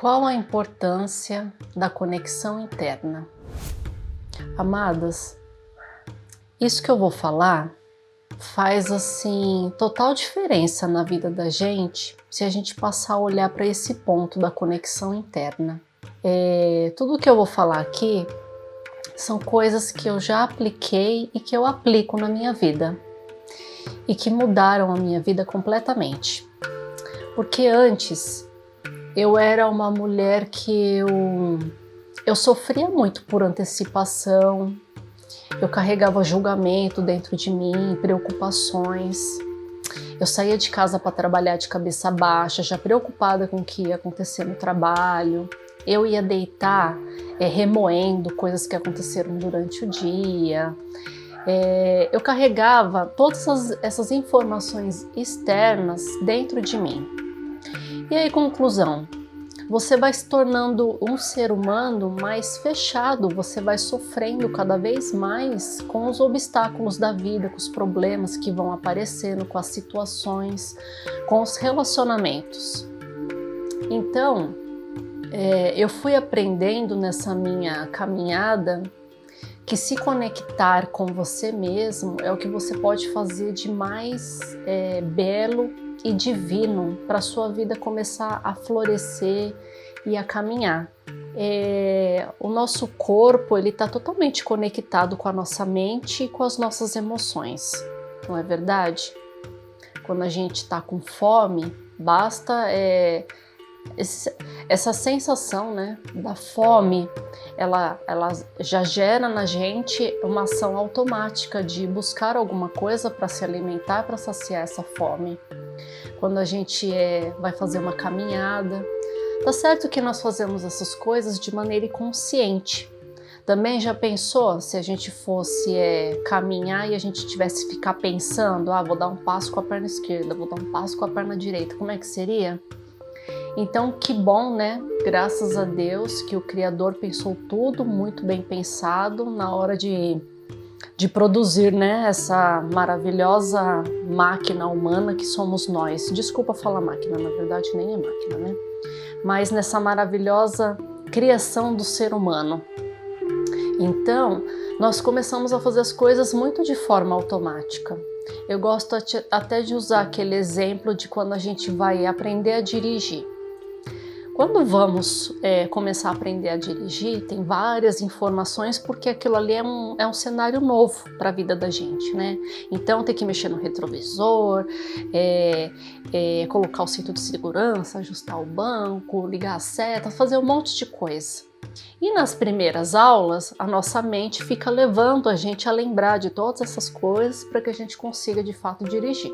Qual a importância da conexão interna? Amadas, isso que eu vou falar faz assim total diferença na vida da gente se a gente passar a olhar para esse ponto da conexão interna. Tudo que eu vou falar aqui são coisas que eu já apliquei e que eu aplico na minha vida e que mudaram a minha vida completamente. Porque antes eu era uma mulher que eu sofria muito por antecipação, eu carregava julgamento dentro de mim, preocupações. Eu saía de casa para trabalhar de cabeça baixa, já preocupada com o que ia acontecer no trabalho. Eu ia deitar remoendo coisas que aconteceram durante o dia. Eu carregava todas essas informações externas dentro de mim. E aí, conclusão, você vai se tornando um ser humano mais fechado, você vai sofrendo cada vez mais com os obstáculos da vida, com os problemas que vão aparecendo, com as situações, com os relacionamentos. Então, eu fui aprendendo nessa minha caminhada que se conectar com você mesmo é o que você pode fazer de mais belo e divino para a sua vida começar a florescer e a caminhar. O nosso corpo ele está totalmente conectado com a nossa mente e com as nossas emoções, não é verdade? Quando a gente está com fome, basta essa sensação, né, da fome, ela já gera na gente uma ação automática de buscar alguma coisa para se alimentar, para saciar essa fome. Quando a gente vai fazer uma caminhada, tá certo que nós fazemos essas coisas de maneira inconsciente. Também já pensou se a gente fosse caminhar e a gente tivesse que ficar pensando, vou dar um passo com a perna esquerda, vou dar um passo com a perna direita, como é que seria? Então, que bom, né? Graças a Deus que o Criador pensou tudo muito bem pensado na hora de produzir, né, essa maravilhosa máquina humana que somos nós. Desculpa falar máquina, na verdade nem é máquina, né? Mas nessa maravilhosa criação do ser humano. Então, nós começamos a fazer as coisas muito de forma automática. Eu gosto até de usar aquele exemplo de quando a gente vai aprender a dirigir. Quando vamos começar a aprender a dirigir, tem várias informações porque aquilo ali é um cenário novo para a vida da gente, né? Então tem que mexer no retrovisor, colocar o cinto de segurança, ajustar o banco, ligar a seta, fazer um monte de coisa. E nas primeiras aulas, a nossa mente fica levando a gente a lembrar de todas essas coisas para que a gente consiga de fato dirigir.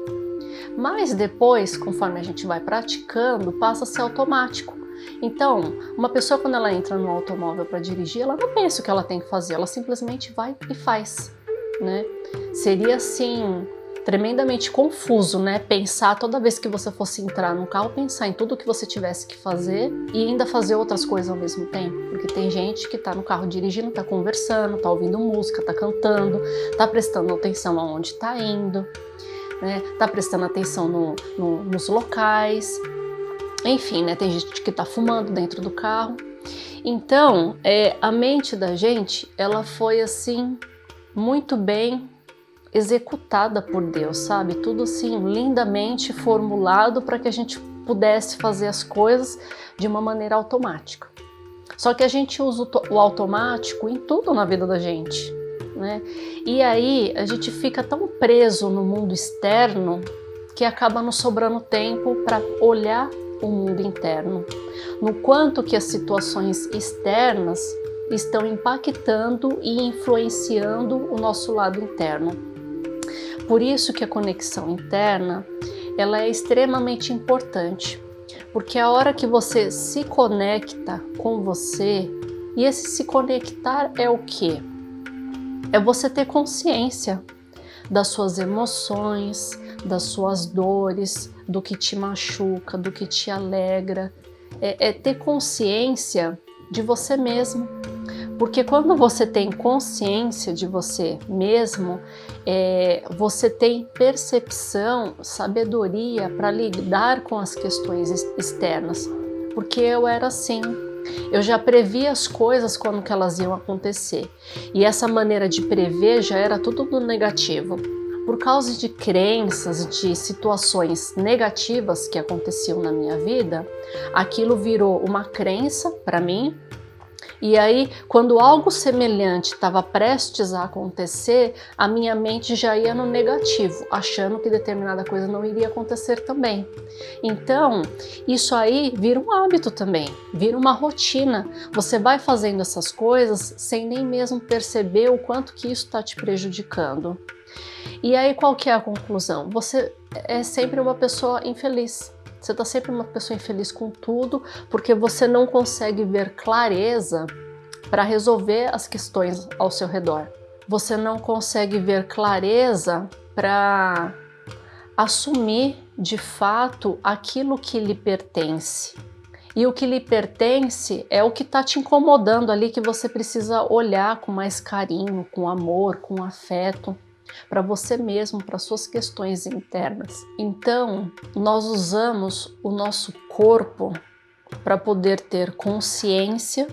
Mas depois, conforme a gente vai praticando, passa a ser automático. Então, uma pessoa quando ela entra no automóvel para dirigir, ela não pensa o que ela tem que fazer, ela simplesmente vai e faz, né? Seria assim tremendamente confuso, né? Pensar toda vez que você fosse entrar num carro, pensar em tudo que você tivesse que fazer e ainda fazer outras coisas ao mesmo tempo, porque tem gente que tá no carro dirigindo, tá conversando, tá ouvindo música, tá cantando, tá prestando atenção aonde tá indo, né? Tá prestando atenção nos locais. Enfim, né, tem gente que tá fumando dentro do carro. Então, a mente da gente, ela foi assim, muito bem executada por Deus, sabe? Tudo assim, lindamente formulado para que a gente pudesse fazer as coisas de uma maneira automática. Só que a gente usa o automático em tudo na vida da gente, né? E aí, a gente fica tão preso no mundo externo que acaba não sobrando tempo para olhar o mundo interno, no quanto que as situações externas estão impactando e influenciando o nosso lado interno. Por isso que a conexão interna, ela é extremamente importante, porque a hora que você se conecta com você, e esse se conectar é o quê? É você ter consciência das suas emoções, das suas dores, do que te machuca, do que te alegra, ter consciência de você mesmo. Porque quando você tem consciência de você mesmo, você tem percepção, sabedoria para lidar com as questões externas. porque eu era assim. Eu já previa as coisas quando que elas iam acontecer. E essa maneira de prever já era tudo do negativo. Por causa de crenças, de situações negativas que aconteciam na minha vida, aquilo virou uma crença para mim. E aí, quando algo semelhante estava prestes a acontecer, a minha mente já ia no negativo, achando que determinada coisa não iria acontecer também. Então, isso aí vira um hábito também, vira uma rotina. Você vai fazendo essas coisas sem nem mesmo perceber o quanto que isso está te prejudicando. E aí, qual que é a conclusão? Você é sempre uma pessoa infeliz. Você está sempre uma pessoa infeliz com tudo, porque você não consegue ver clareza para resolver as questões ao seu redor. Você não consegue ver clareza para assumir de fato aquilo que lhe pertence. E o que lhe pertence é o que está te incomodando ali, que você precisa olhar com mais carinho, com amor, com afeto, para você mesmo, para suas questões internas. Então, nós usamos o nosso corpo para poder ter consciência,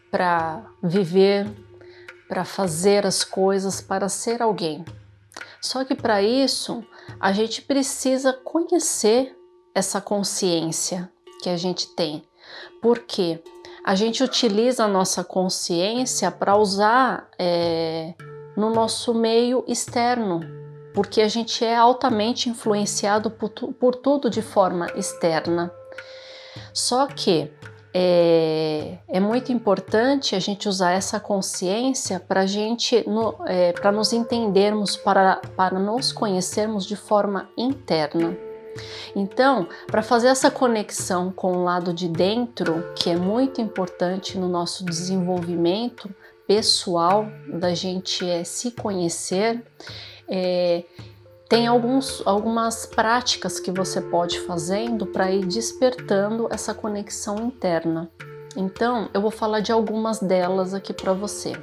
para viver, para fazer as coisas, para ser alguém. Só que para isso, a gente precisa conhecer essa consciência que a gente tem. Por quê? A gente utiliza a nossa consciência para usar no nosso meio externo, porque a gente é altamente influenciado por tudo de forma externa. Só que é muito importante a gente usar essa consciência para para nos entendermos, para nos conhecermos de forma interna. Então, para fazer essa conexão com o lado de dentro, que é muito importante no nosso desenvolvimento pessoal, da gente se conhecer, tem algumas práticas que você pode fazendo para ir despertando essa conexão interna. Então, eu vou falar de algumas delas aqui para você.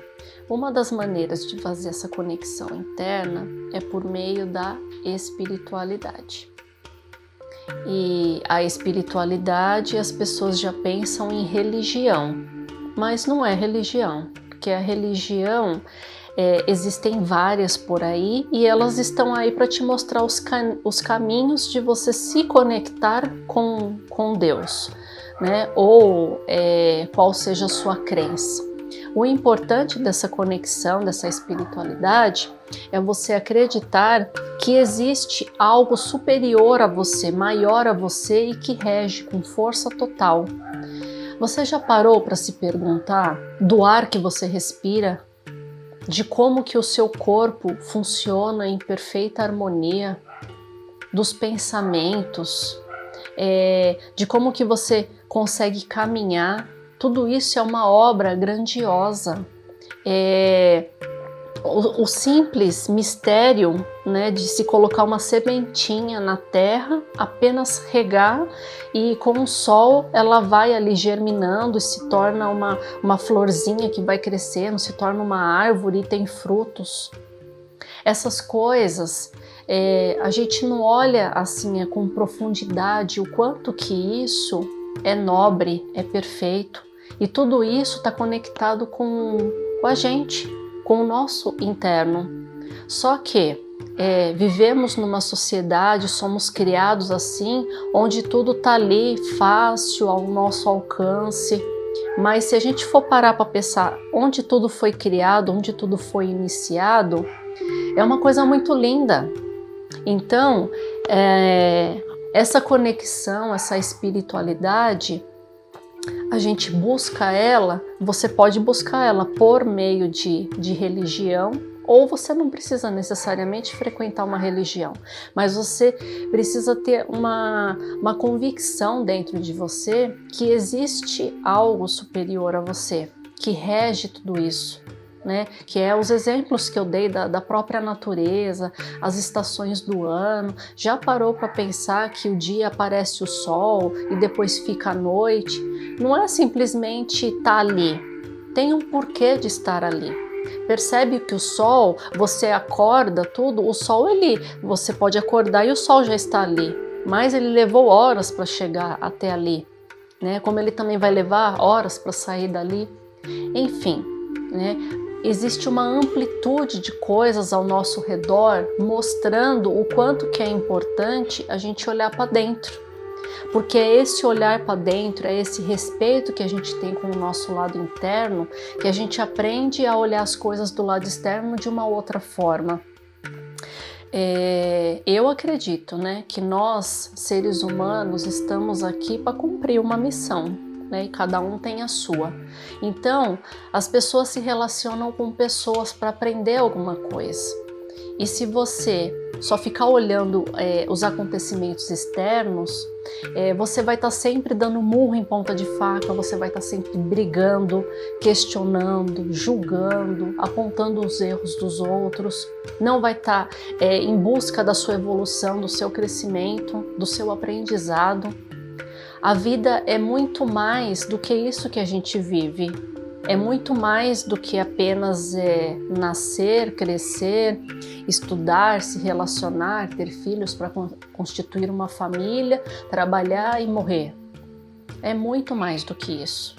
Uma das maneiras de fazer essa conexão interna é por meio da espiritualidade. E a espiritualidade, as pessoas já pensam em religião, mas não é religião. Porque a religião, existem várias por aí e elas estão aí para te mostrar os caminhos de você se conectar com Deus, né? Ou qual seja a sua crença. O importante dessa conexão, dessa espiritualidade, é você acreditar que existe algo superior a você, maior a você e que rege com força total. Você já parou para se perguntar do ar que você respira, de como que o seu corpo funciona em perfeita harmonia, dos pensamentos, de como que você consegue caminhar? Tudo isso é uma obra grandiosa. O simples mistério, né, de se colocar uma sementinha na terra, apenas regar e com o sol ela vai ali germinando e se torna uma florzinha que vai crescendo, se torna uma árvore e tem frutos. Essas coisas a gente não olha assim com profundidade o quanto que isso é nobre, é perfeito, e tudo isso está conectado com a gente, com o nosso interno. Só que vivemos numa sociedade, somos criados assim, onde tudo está ali fácil, ao nosso alcance. Mas se a gente for parar para pensar onde tudo foi criado, onde tudo foi iniciado, é uma coisa muito linda. Então, essa conexão, essa espiritualidade, a gente busca ela, você pode buscar ela por meio de religião, ou você não precisa necessariamente frequentar uma religião, mas você precisa ter uma convicção dentro de você que existe algo superior a você, que rege tudo isso, né? Que é os exemplos que eu dei da própria natureza, as estações do ano. Já parou para pensar que o dia aparece o sol e depois fica a noite? Não é simplesmente estar ali, tem um porquê de estar ali. Percebe que o sol, você acorda tudo, o sol você pode acordar e o sol já está ali, mas ele levou horas para chegar até ali. né? Como ele também vai levar horas para sair dali. Enfim, né? Existe uma amplitude de coisas ao nosso redor mostrando o quanto que é importante a gente olhar para dentro. Porque é esse olhar para dentro, é esse respeito que a gente tem com o nosso lado interno, que a gente aprende a olhar as coisas do lado externo de uma outra forma. Eu acredito, né, que nós, seres humanos, estamos aqui para cumprir uma missão, né, e cada um tem a sua. Então, as pessoas se relacionam com pessoas para aprender alguma coisa. E se você só ficar olhando os acontecimentos externos, você vai estar sempre dando murro em ponta de faca, você vai estar sempre brigando, questionando, julgando, apontando os erros dos outros, não vai estar em busca da sua evolução, do seu crescimento, do seu aprendizado. A vida é muito mais do que isso que a gente vive. É muito mais do que apenas nascer, crescer, estudar, se relacionar, ter filhos para constituir uma família, trabalhar e morrer. É muito mais do que isso.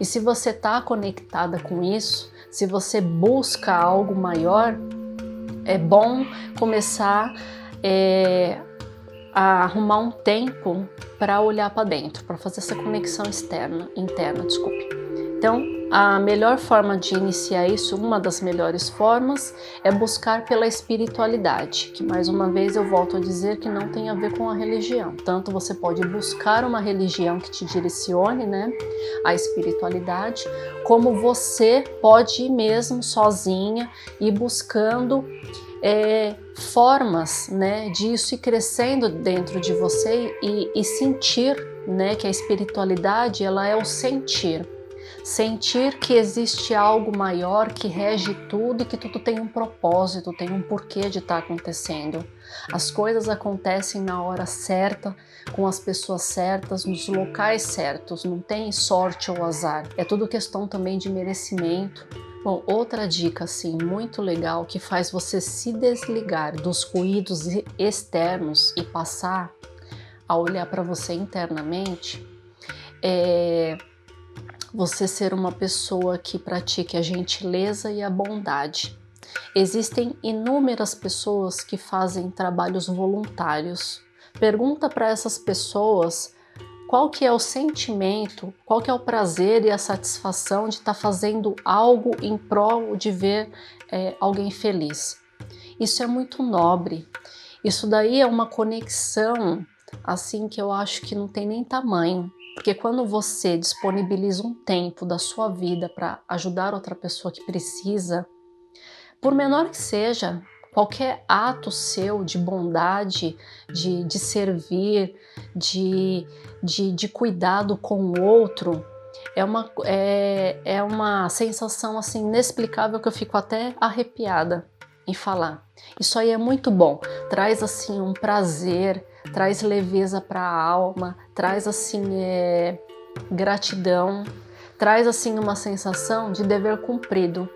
E se você está conectada com isso, se você busca algo maior, é bom começar a arrumar um tempo para olhar para dentro, para fazer essa conexão interna, desculpe. Então, a melhor forma de iniciar isso, uma das melhores formas, é buscar pela espiritualidade, que mais uma vez eu volto a dizer que não tem a ver com a religião. Tanto você pode buscar uma religião que te direcione, né, a espiritualidade, como você pode ir mesmo sozinha e buscando formas, né, disso ir crescendo dentro de você e sentir, né, que a espiritualidade ela é o sentir. Sentir que existe algo maior que rege tudo e que tudo tem um propósito, tem um porquê de estar acontecendo. As coisas acontecem na hora certa, com as pessoas certas, nos locais certos, não tem sorte ou azar. É tudo questão também de merecimento. Bom, outra dica assim muito legal que faz você se desligar dos ruídos externos e passar a olhar para você internamente é você ser uma pessoa que pratique a gentileza e a bondade. Existem inúmeras pessoas que fazem trabalhos voluntários. Pergunta para essas pessoas qual que é o sentimento, qual que é o prazer e a satisfação de estar fazendo algo em prol de ver alguém feliz. Isso é muito nobre. Isso daí é uma conexão assim que eu acho que não tem nem tamanho. Porque quando você disponibiliza um tempo da sua vida para ajudar outra pessoa que precisa, por menor que seja, qualquer ato seu de bondade, de servir, de cuidado com o outro, é uma sensação assim inexplicável que eu fico até arrepiada em falar. Isso aí é muito bom, traz assim um prazer, traz leveza para a alma, traz assim gratidão, traz assim uma sensação de dever cumprido,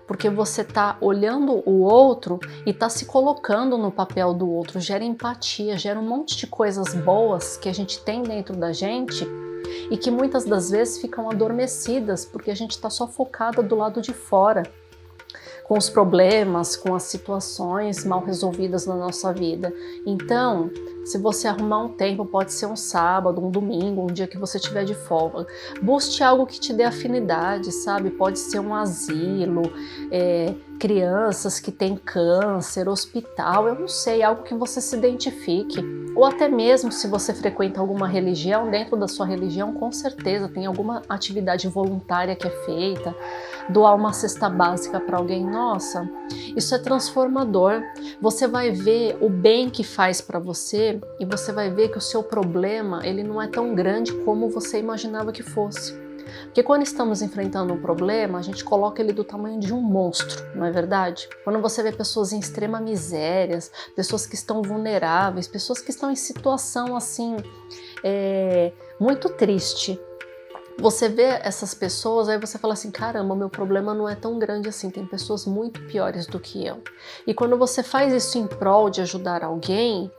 porque você está olhando o outro e está se colocando no papel do outro, gera empatia, gera um monte de coisas boas que a gente tem dentro da gente e que muitas das vezes ficam adormecidas porque a gente está só focada do lado de fora, com os problemas, com as situações mal resolvidas na nossa vida. Então, se você arrumar um tempo, pode ser um sábado, um domingo, um dia que você tiver de folga, busque algo que te dê afinidade, sabe? Pode ser um asilo, crianças que têm câncer, hospital, eu não sei, algo que você se identifique. Ou até mesmo se você frequenta alguma religião, dentro da sua religião, com certeza tem alguma atividade voluntária que é feita, doar uma cesta básica para alguém, nossa, isso é transformador. Você vai ver o bem que faz para você e você vai ver que o seu problema ele não é tão grande como você imaginava que fosse. Porque quando estamos enfrentando um problema, a gente coloca ele do tamanho de um monstro, não é verdade? Quando você vê pessoas em extrema miséria, pessoas que estão vulneráveis, pessoas que estão em situação assim, muito triste, você vê essas pessoas, aí você fala assim, caramba, meu problema não é tão grande assim, tem pessoas muito piores do que eu. E quando você faz isso em prol de ajudar alguém,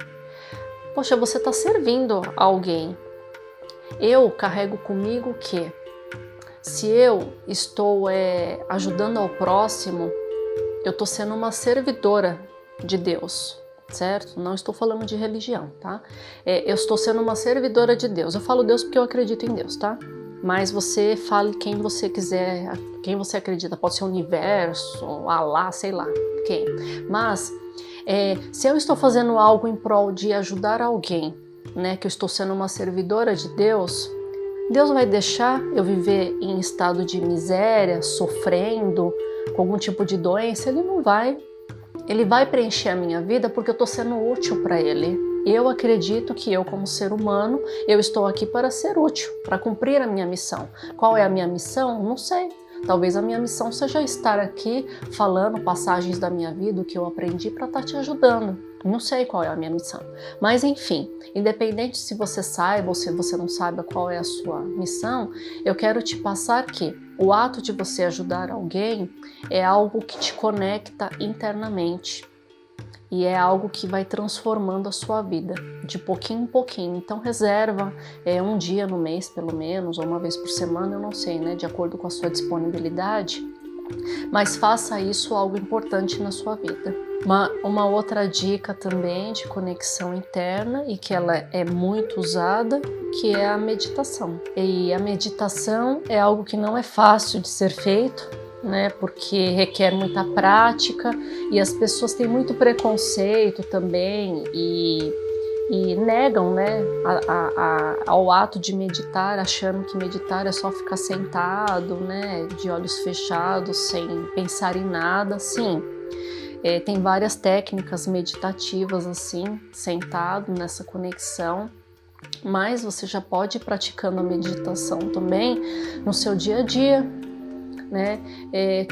poxa, você está servindo a alguém. Eu carrego comigo que se eu estou ajudando ao próximo, eu estou sendo uma servidora de Deus, certo? Não estou falando de religião, tá? Eu estou sendo uma servidora de Deus. Eu falo Deus porque eu acredito em Deus, tá? Mas você fale quem você quiser, quem você acredita. Pode ser o universo, Alá, sei lá, quem. Mas se eu estou fazendo algo em prol de ajudar alguém, né, que eu estou sendo uma servidora de Deus, Deus vai deixar eu viver em estado de miséria, sofrendo, com algum tipo de doença? Ele não vai. Ele vai preencher a minha vida porque eu estou sendo útil para Ele. Eu acredito que eu, como ser humano, eu estou aqui para ser útil, para cumprir a minha missão. Qual é a minha missão? Não sei. Talvez a minha missão seja estar aqui falando passagens da minha vida, o que eu aprendi, para estar te ajudando. Não sei qual é a minha missão. Mas enfim, independente se você saiba ou se você não saiba qual é a sua missão, eu quero te passar que o ato de você ajudar alguém é algo que te conecta internamente. E é algo que vai transformando a sua vida, de pouquinho em pouquinho. Então reserva um dia no mês, pelo menos, ou uma vez por semana, eu não sei, né? De acordo com a sua disponibilidade. Mas faça isso algo importante na sua vida. Uma outra dica também de conexão interna, e que ela é muito usada, que é a meditação. E a meditação é algo que não é fácil de ser feito, né, porque requer muita prática e as pessoas têm muito preconceito também e negam, né, ao ato de meditar, achando que meditar é só ficar sentado, né, de olhos fechados, sem pensar em nada. Sim, tem várias técnicas meditativas assim, sentado nessa conexão, mas você já pode ir praticando a meditação também no seu dia a dia, né?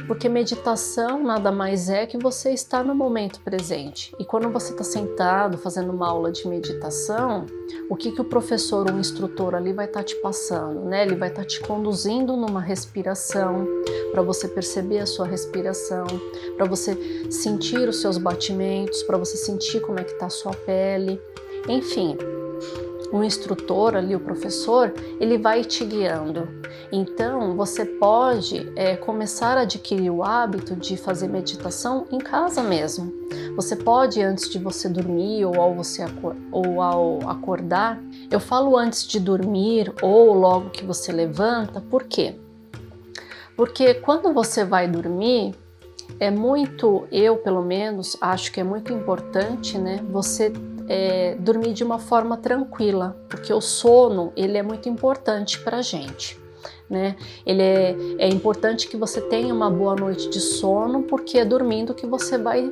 Porque meditação nada mais é que você estar no momento presente. E quando você está sentado fazendo uma aula de meditação, o que o professor ou o instrutor ali vai estar te passando, né? Ele vai estar te conduzindo numa respiração, para você perceber a sua respiração, para você sentir os seus batimentos, para você sentir como é que está a sua pele, enfim. O instrutor ali, o professor, ele vai te guiando. Então, você pode começar a adquirir o hábito de fazer meditação em casa mesmo. Você pode, antes de você dormir ou ao acordar, eu falo antes de dormir ou logo que você levanta, por quê? Porque quando você vai dormir, eu pelo menos acho que é muito importante, né, você dormir de uma forma tranquila, porque o sono ele é muito importante para a gente, né? Ele é importante que você tenha uma boa noite de sono, porque é dormindo que você vai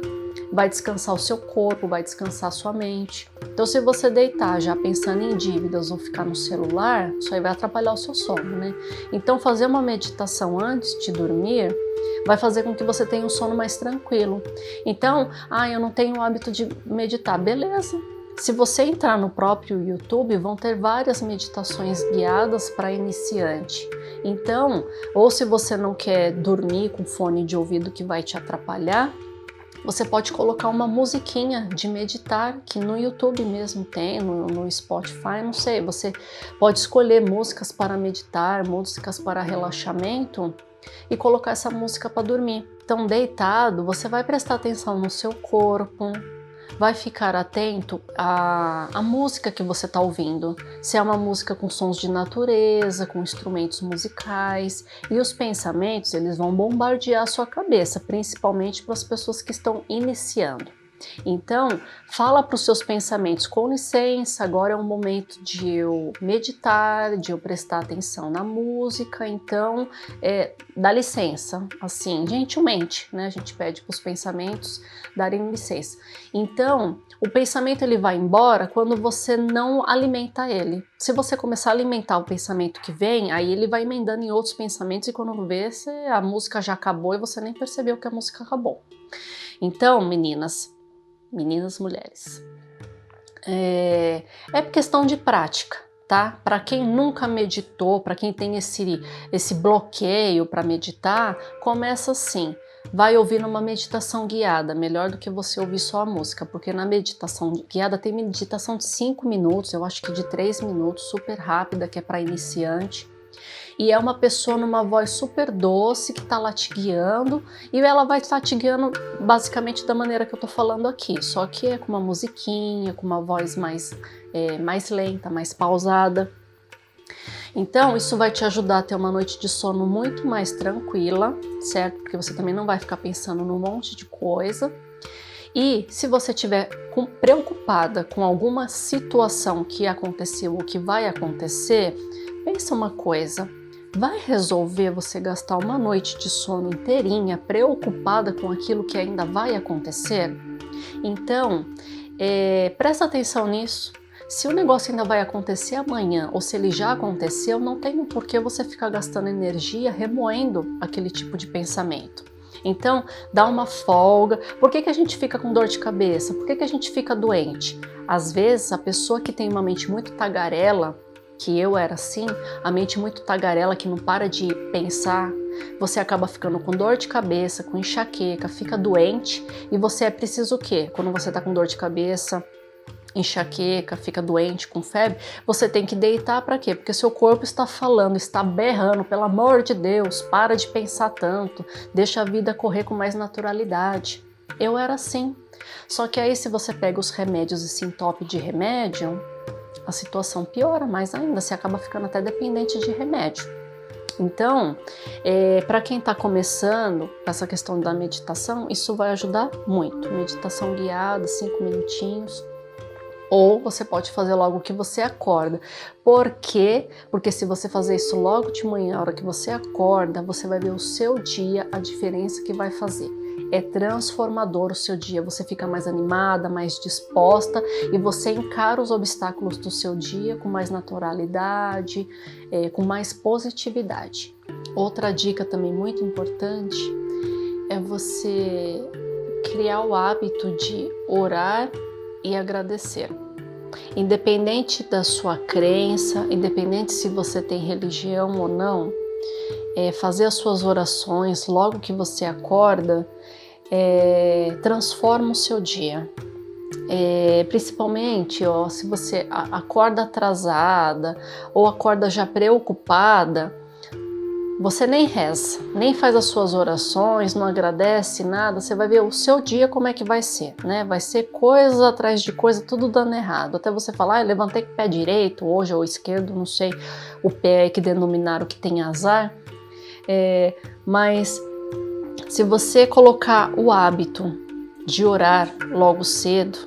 descansar o seu corpo, vai descansar a sua mente. Então, se você deitar já pensando em dívidas ou ficar no celular, isso aí vai atrapalhar o seu sono, né? Então, fazer uma meditação antes de dormir vai fazer com que você tenha um sono mais tranquilo. Então, eu não tenho o hábito de meditar. Beleza. Se você entrar no próprio YouTube, vão ter várias meditações guiadas para iniciante. Então, ou se você não quer dormir com fone de ouvido que vai te atrapalhar, você pode colocar uma musiquinha de meditar, que no YouTube mesmo tem, no Spotify, não sei. Você pode escolher músicas para meditar, músicas para relaxamento, e colocar essa música para dormir. Então, deitado, você vai prestar atenção no seu corpo, vai ficar atento à música que você está ouvindo, se é uma música com sons de natureza, com instrumentos musicais, e os pensamentos eles vão bombardear a sua cabeça, principalmente para as pessoas que estão iniciando. Então, fala para os seus pensamentos: com licença, agora é um momento de eu meditar, de eu prestar atenção na música, então dá licença, assim, gentilmente, né? A gente pede para os pensamentos darem licença. Então, o pensamento ele vai embora quando você não alimenta ele. Se você começar a alimentar o pensamento que vem, aí ele vai emendando em outros pensamentos e quando vê, a música já acabou e você nem percebeu que a música acabou. Então, meninas, mulheres, é questão de prática, tá? Para quem nunca meditou, para quem tem esse bloqueio para meditar, começa assim. vai ouvir uma meditação guiada, melhor do que você ouvir só a música, porque na meditação guiada tem meditação de 5 minutos, eu acho que de 3 minutos, super rápida, que é para iniciante. E é uma pessoa numa voz super doce que está lá te guiando, e ela vai estar te guiando basicamente da maneira que eu tô falando aqui, só que é com uma musiquinha, com uma voz mais lenta, mais pausada. Então isso vai te ajudar a ter uma noite de sono muito mais tranquila, certo? Porque você também não vai ficar pensando num monte de coisa. E se você estiver preocupada com alguma situação que aconteceu ou que vai acontecer, pensa uma coisa. Vai resolver você gastar uma noite de sono inteirinha preocupada com aquilo que ainda vai acontecer? Então, presta atenção nisso. Se o negócio ainda vai acontecer amanhã ou se ele já aconteceu, não tem por que você ficar gastando energia remoendo aquele tipo de pensamento. Então, dá uma folga. Por que a gente fica com dor de cabeça? Por que a gente fica doente? Às vezes, a pessoa que tem uma mente muito tagarela, que eu era assim, a mente muito tagarela que não para de pensar, você acaba ficando com dor de cabeça, com enxaqueca, fica doente e você é preciso o quê? Quando você tá com dor de cabeça, enxaqueca, fica doente, com febre, você tem que deitar para quê? Porque seu corpo está falando, está berrando, pelo amor de Deus, para de pensar tanto, deixa a vida correr com mais naturalidade. Eu era assim. Só que aí se você pega os remédios e se entope de remédio, a situação piora mais ainda, você acaba ficando até dependente de remédio. Então, para quem está começando essa questão da meditação, isso vai ajudar muito. Meditação guiada, 5 minutinhos. Ou você pode fazer logo que você acorda. Por quê? Porque se você fazer isso logo de manhã, a hora que você acorda, você vai ver o seu dia, a diferença que vai fazer. É transformador o seu dia, você fica mais animada, mais disposta e você encara os obstáculos do seu dia com mais naturalidade, com mais positividade. Outra dica também muito importante é você criar o hábito de orar e agradecer. Independente da sua crença, independente se você tem religião ou não, fazer as suas orações logo que você acorda transforma o seu dia. Principalmente se você acorda atrasada ou acorda já preocupada, você nem reza, nem faz as suas orações, não agradece nada, você vai ver o seu dia como é que vai ser, né? Vai ser coisa atrás de coisa, tudo dando errado. Até você falar, eu levantei com o pé direito hoje ou esquerdo, não sei o pé que denominaram que tem azar. Mas se você colocar o hábito de orar logo cedo,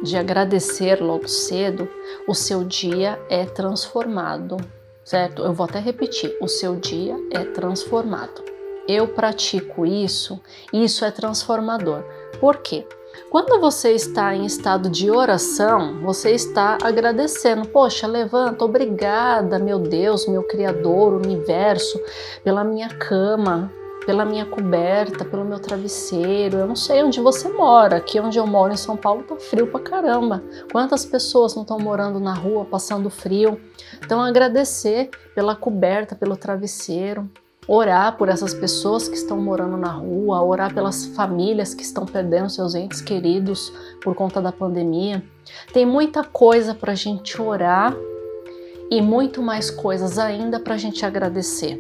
de agradecer logo cedo, o seu dia é transformado. Certo? Eu vou até repetir, o seu dia é transformado. Eu pratico isso e isso é transformador. Por quê? Quando você está em estado de oração, você está agradecendo. Poxa, levanta, obrigada, meu Deus, meu Criador, universo, pela minha cama, pela minha coberta, pelo meu travesseiro. Eu não sei onde você mora. Aqui onde eu moro em São Paulo tá frio pra caramba. Quantas pessoas não estão morando na rua, passando frio? Então agradecer pela coberta, pelo travesseiro. Orar por essas pessoas que estão morando na rua, orar pelas famílias que estão perdendo seus entes queridos por conta da pandemia. Tem muita coisa pra gente orar e muito mais coisas ainda pra gente agradecer.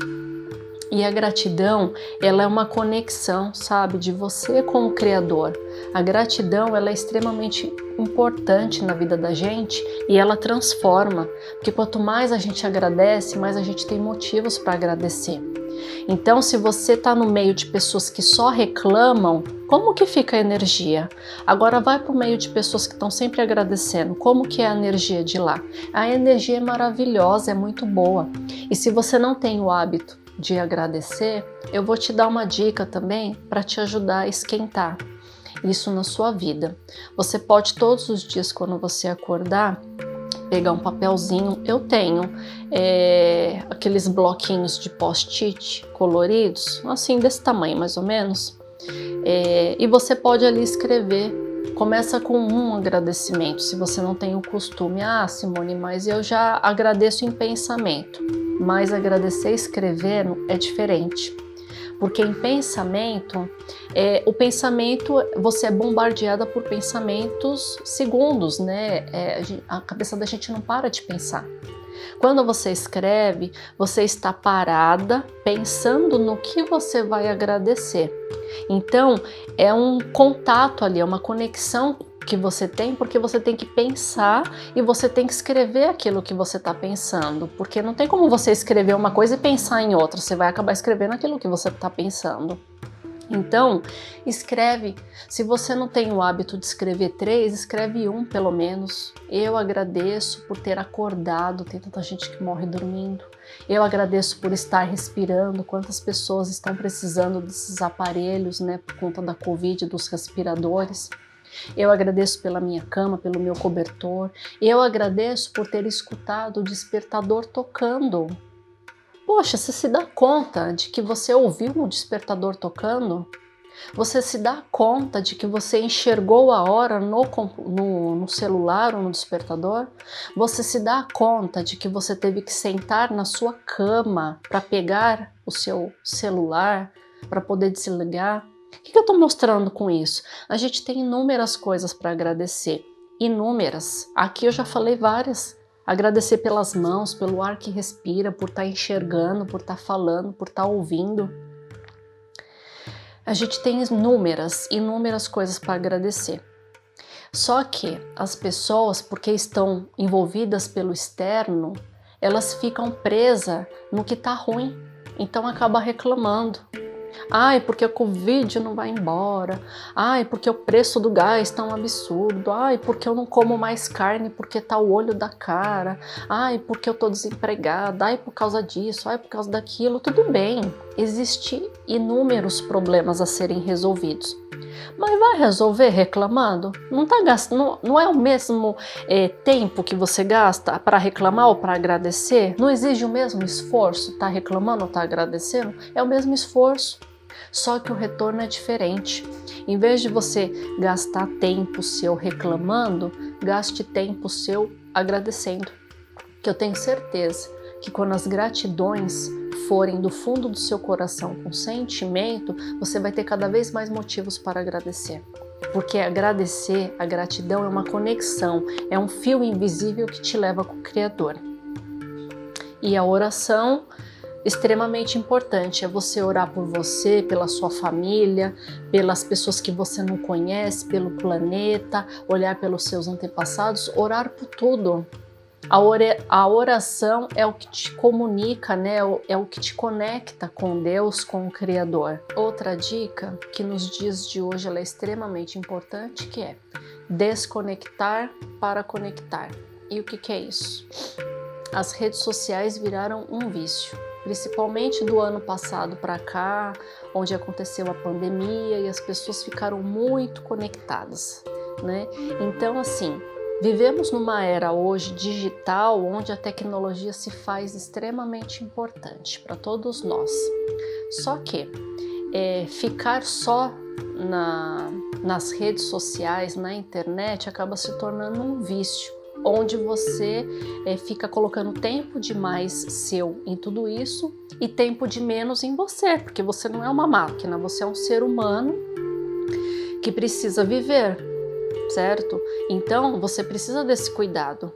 E a gratidão, ela é uma conexão, sabe, de você com o Criador. A gratidão, ela é extremamente importante na vida da gente e ela transforma, porque quanto mais a gente agradece, mais a gente tem motivos para agradecer. Então, se você está no meio de pessoas que só reclamam, como que fica a energia? Agora vai para o meio de pessoas que estão sempre agradecendo, como que é a energia de lá? A energia é maravilhosa, é muito boa. E se você não tem o hábito de agradecer, eu vou te dar uma dica também para te ajudar a esquentar isso na sua vida. Você pode todos os dias, quando você acordar, pegar um papelzinho. Eu tenho aqueles bloquinhos de post-it coloridos, assim desse tamanho mais ou menos, e você pode ali escrever. Começa com um agradecimento, se você não tem o costume. Simone, mas eu já agradeço em pensamento. Mas agradecer escrevendo é diferente. Porque em pensamento, o pensamento, você é bombardeada por pensamentos segundos, né? A cabeça da gente não para de pensar. Quando você escreve, você está parada pensando no que você vai agradecer. Então, é um contato ali, é uma conexão que você tem, porque você tem que pensar e você tem que escrever aquilo que você está pensando, porque não tem como você escrever uma coisa e pensar em outra, você vai acabar escrevendo aquilo que você está pensando. Então, escreve. Se você não tem o hábito de escrever 3, escreve 1 pelo menos. Eu agradeço por ter acordado, tem tanta gente que morre dormindo. Eu agradeço por estar respirando, quantas pessoas estão precisando desses aparelhos, né, por conta da Covid, dos respiradores. Eu agradeço pela minha cama, pelo meu cobertor. Eu agradeço por ter escutado o despertador tocando. Poxa, você se dá conta de que você ouviu o despertador tocando? Você se dá conta de que você enxergou a hora no celular ou no despertador? Você se dá conta de que você teve que sentar na sua cama para pegar o seu celular, para poder desligar? O que eu estou mostrando com isso? A gente tem inúmeras coisas para agradecer. Inúmeras. Aqui eu já falei várias. Agradecer pelas mãos, pelo ar que respira, por estar enxergando, por estar falando, por estar ouvindo. A gente tem inúmeras coisas para agradecer. Só que as pessoas, porque estão envolvidas pelo externo, elas ficam presas no que está ruim. Então acaba reclamando. Ai, porque a Covid não vai embora. Ai, porque o preço do gás está um absurdo. Ai, porque eu não como mais carne porque tá o olho da cara. Ai, porque eu tô desempregada. Ai, por causa disso. Ai, por causa daquilo. Tudo bem, existem inúmeros problemas a serem resolvidos. Mas vai resolver reclamando? Não tá gastando, não é o mesmo tempo que você gasta para reclamar ou para agradecer? Não exige o mesmo esforço? Tá reclamando ou tá agradecendo? É o mesmo esforço. Só que o retorno é diferente. Em vez de você gastar tempo seu reclamando, gaste tempo seu agradecendo. Que eu tenho certeza que quando as gratidões forem do fundo do seu coração com sentimento, você vai ter cada vez mais motivos para agradecer. Porque agradecer, a gratidão é uma conexão, é um fio invisível que te leva com o Criador. E a oração, extremamente importante, é você orar por você, pela sua família, pelas pessoas que você não conhece, pelo planeta, olhar pelos seus antepassados, orar por tudo. A oração é o que te comunica, né? É o que te conecta com Deus, com o Criador. Outra dica que nos dias de hoje ela é extremamente importante, que é desconectar para conectar. E o que é isso? As redes sociais viraram um vício, principalmente do ano passado para cá, onde aconteceu a pandemia e as pessoas ficaram muito conectadas, né? Então, assim, vivemos numa era hoje digital onde a tecnologia se faz extremamente importante para todos nós. Só que ficar só nas redes sociais, na internet, acaba se tornando um vício, onde você fica colocando tempo demais seu em tudo isso e tempo de menos em você, porque você não é uma máquina, você é um ser humano que precisa viver. Certo? Então, você precisa desse cuidado.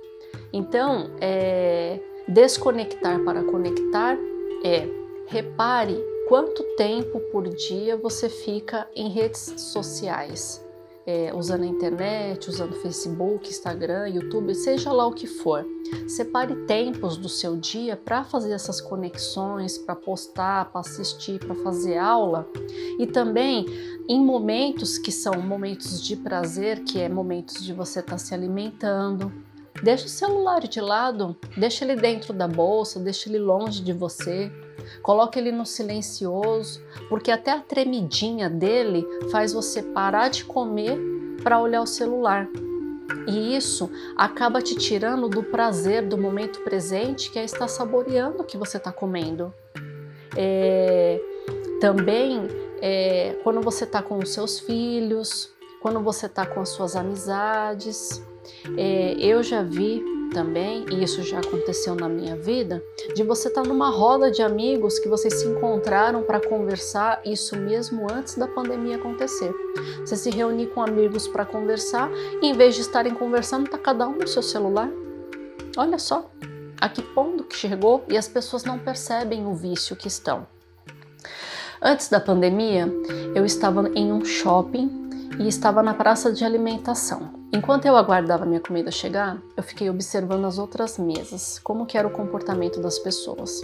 Então, desconectar para conectar repare quanto tempo por dia você fica em redes sociais, usando a internet, usando Facebook, Instagram, YouTube, seja lá o que for. Separe tempos do seu dia para fazer essas conexões, para postar, para assistir, para fazer aula, e também em momentos que são momentos de prazer, que é momentos de você estar se alimentando. Deixa o celular de lado, deixa ele dentro da bolsa, deixa ele longe de você, coloca ele no silencioso, porque até a tremidinha dele faz você parar de comer para olhar o celular. E isso acaba te tirando do prazer do momento presente, que é estar saboreando o que você está comendo. Também quando você está com os seus filhos, quando você está com as suas amizades. Eu já vi também, e isso já aconteceu na minha vida, de você estar numa roda de amigos que vocês se encontraram para conversar, isso mesmo antes da pandemia acontecer. Você se reunir com amigos para conversar, e em vez de estarem conversando, tá cada um no seu celular. Olha só, a que ponto que chegou, e as pessoas não percebem o vício que estão. Antes da pandemia, eu estava em um shopping e estava na praça de alimentação. Enquanto eu aguardava minha comida chegar, eu fiquei observando as outras mesas, como que era o comportamento das pessoas.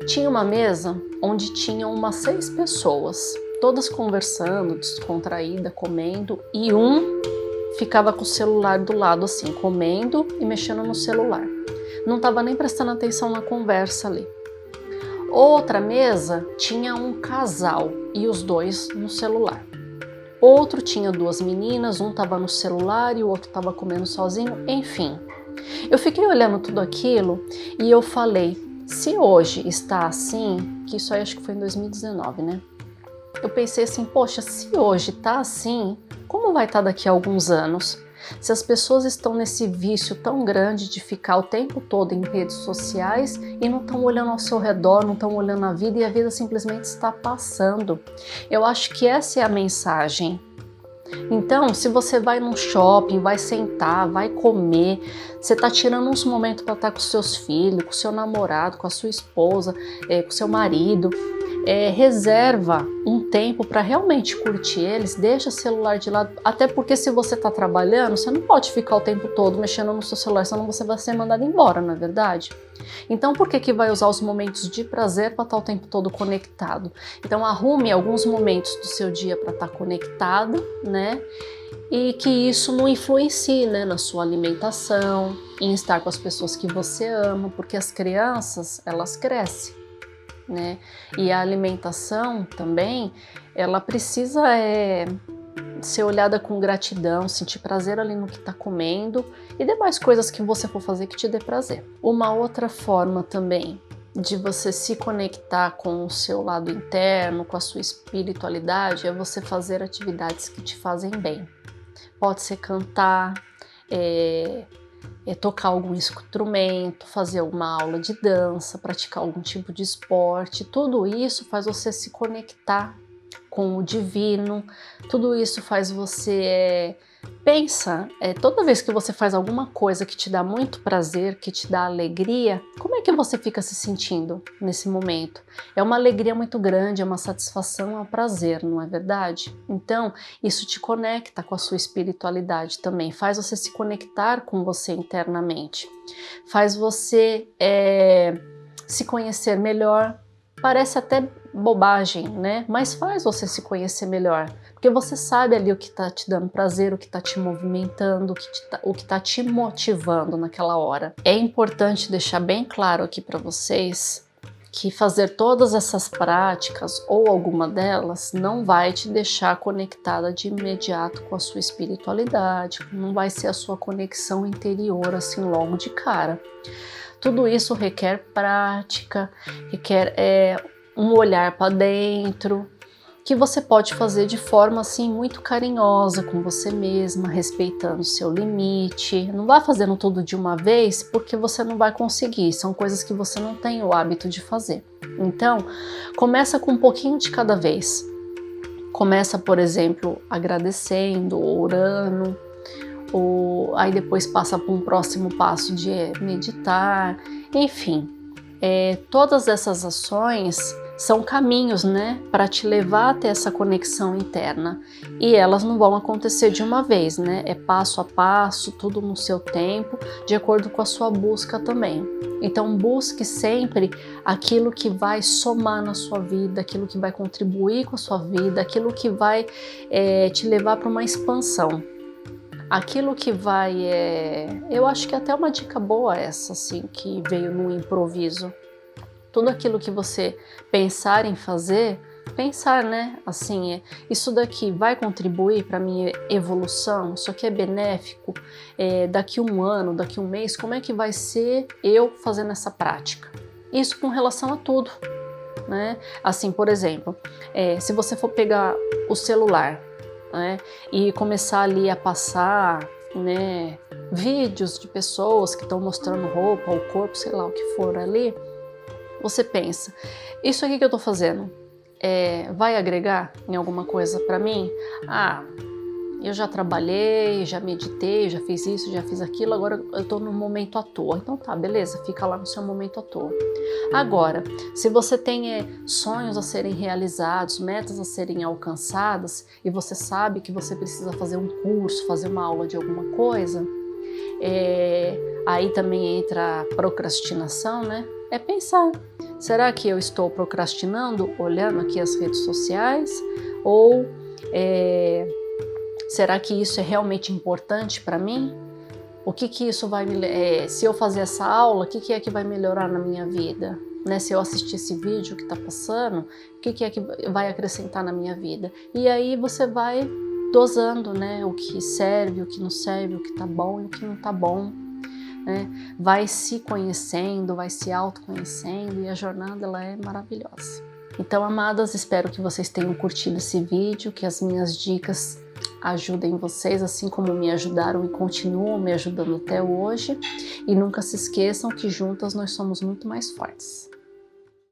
Tinha uma mesa onde tinham umas 6 pessoas, todas conversando, descontraída, comendo, e um ficava com o celular do lado assim, comendo e mexendo no celular. Não estava nem prestando atenção na conversa ali. Outra mesa tinha um casal e os dois no celular. Outro tinha 2 meninas, um estava no celular e o outro estava comendo sozinho, enfim. Eu fiquei olhando tudo aquilo e eu falei, se hoje está assim, que isso aí acho que foi em 2019, né? Eu pensei assim, poxa, se hoje está assim, como vai estar daqui a alguns anos? Se as pessoas estão nesse vício tão grande de ficar o tempo todo em redes sociais e não estão olhando ao seu redor, não estão olhando a vida e a vida simplesmente está passando. Eu acho que essa é a mensagem. Então, se você vai num shopping, vai sentar, vai comer, você está tirando uns momentos para estar com seus filhos, com seu namorado, com a sua esposa, com seu marido, reserva um tempo para realmente curtir eles, deixa o celular de lado, até porque se você está trabalhando, você não pode ficar o tempo todo mexendo no seu celular, senão você vai ser mandado embora, não é verdade? Então por que vai usar os momentos de prazer para estar o tempo todo conectado? Então arrume alguns momentos do seu dia para estar conectado, né? E que isso não influencie, né, na sua alimentação, em estar com as pessoas que você ama, porque as crianças, elas crescem, né? E a alimentação também, ela precisa ser olhada com gratidão, sentir prazer ali no que está comendo e demais coisas que você for fazer que te dê prazer. Uma outra forma também de você se conectar com o seu lado interno, com a sua espiritualidade, é você fazer atividades que te fazem bem. Pode ser cantar, tocar algum instrumento, fazer uma aula de dança, praticar algum tipo de esporte. Tudo isso faz você se conectar com o divino, tudo isso faz você pensa, toda vez que você faz alguma coisa que te dá muito prazer, que te dá alegria, como é que você fica se sentindo nesse momento? É uma alegria muito grande, é uma satisfação, é um prazer, não é verdade? Então, isso te conecta com a sua espiritualidade também, faz você se conectar com você internamente, faz você se conhecer melhor. Parece até bobagem, né? Mas faz você se conhecer melhor, porque você sabe ali o que está te dando prazer, o que está te movimentando, o que está te motivando naquela hora. É importante deixar bem claro aqui para vocês que fazer todas essas práticas ou alguma delas não vai te deixar conectada de imediato com a sua espiritualidade, não vai ser a sua conexão interior assim logo de cara. Tudo isso requer prática, requer um olhar para dentro, que você pode fazer de forma assim muito carinhosa com você mesma, respeitando o seu limite. Não vá fazendo tudo de uma vez, porque você não vai conseguir, são coisas que você não tem o hábito de fazer. Então, começa com um pouquinho de cada vez. Começa, por exemplo, agradecendo, orando, aí depois passa para um próximo passo de meditar, enfim. Todas essas ações são caminhos, né, para te levar até essa conexão interna, e elas não vão acontecer de uma vez, né, é passo a passo, tudo no seu tempo, de acordo com a sua busca também. Então busque sempre aquilo que vai somar na sua vida, aquilo que vai contribuir com a sua vida, aquilo que vai te levar para uma expansão. Aquilo que vai, eu acho que até uma dica boa essa, assim, que veio no improviso. Tudo aquilo que você pensar em fazer, pensar, né, assim, isso daqui vai contribuir para a minha evolução, isso aqui é benéfico, daqui um ano, daqui um mês, como é que vai ser eu fazendo essa prática? Isso com relação a tudo, né? Assim, por exemplo, se você for pegar o celular, né, e começar ali a passar, né, vídeos de pessoas que estão mostrando roupa, o corpo, sei lá o que for ali, você pensa, isso aqui que eu tô fazendo vai agregar em alguma coisa para mim? Ah, eu já trabalhei, já meditei, já fiz isso, já fiz aquilo, agora eu tô no momento à toa. Então tá, beleza, fica lá no seu momento à toa. Agora, se você tem sonhos a serem realizados, metas a serem alcançadas, e você sabe que você precisa fazer um curso, fazer uma aula de alguma coisa, aí também entra a procrastinação, né? É pensar, será que eu estou procrastinando, olhando aqui as redes sociais? Ou será que isso é realmente importante para mim? O que isso vai me... se eu fazer essa aula, o que é que vai melhorar na minha vida? Né? Se eu assistir esse vídeo que está passando, o que é que vai acrescentar na minha vida? E aí você vai dosando, né? O que serve, o que não serve, o que tá bom e o que não tá bom. Né? Vai se conhecendo, vai se autoconhecendo, e a jornada ela é maravilhosa. Então, amadas, espero que vocês tenham curtido esse vídeo, que as minhas dicas ajudem vocês, assim como me ajudaram e continuam me ajudando até hoje. E nunca se esqueçam que juntas nós somos muito mais fortes.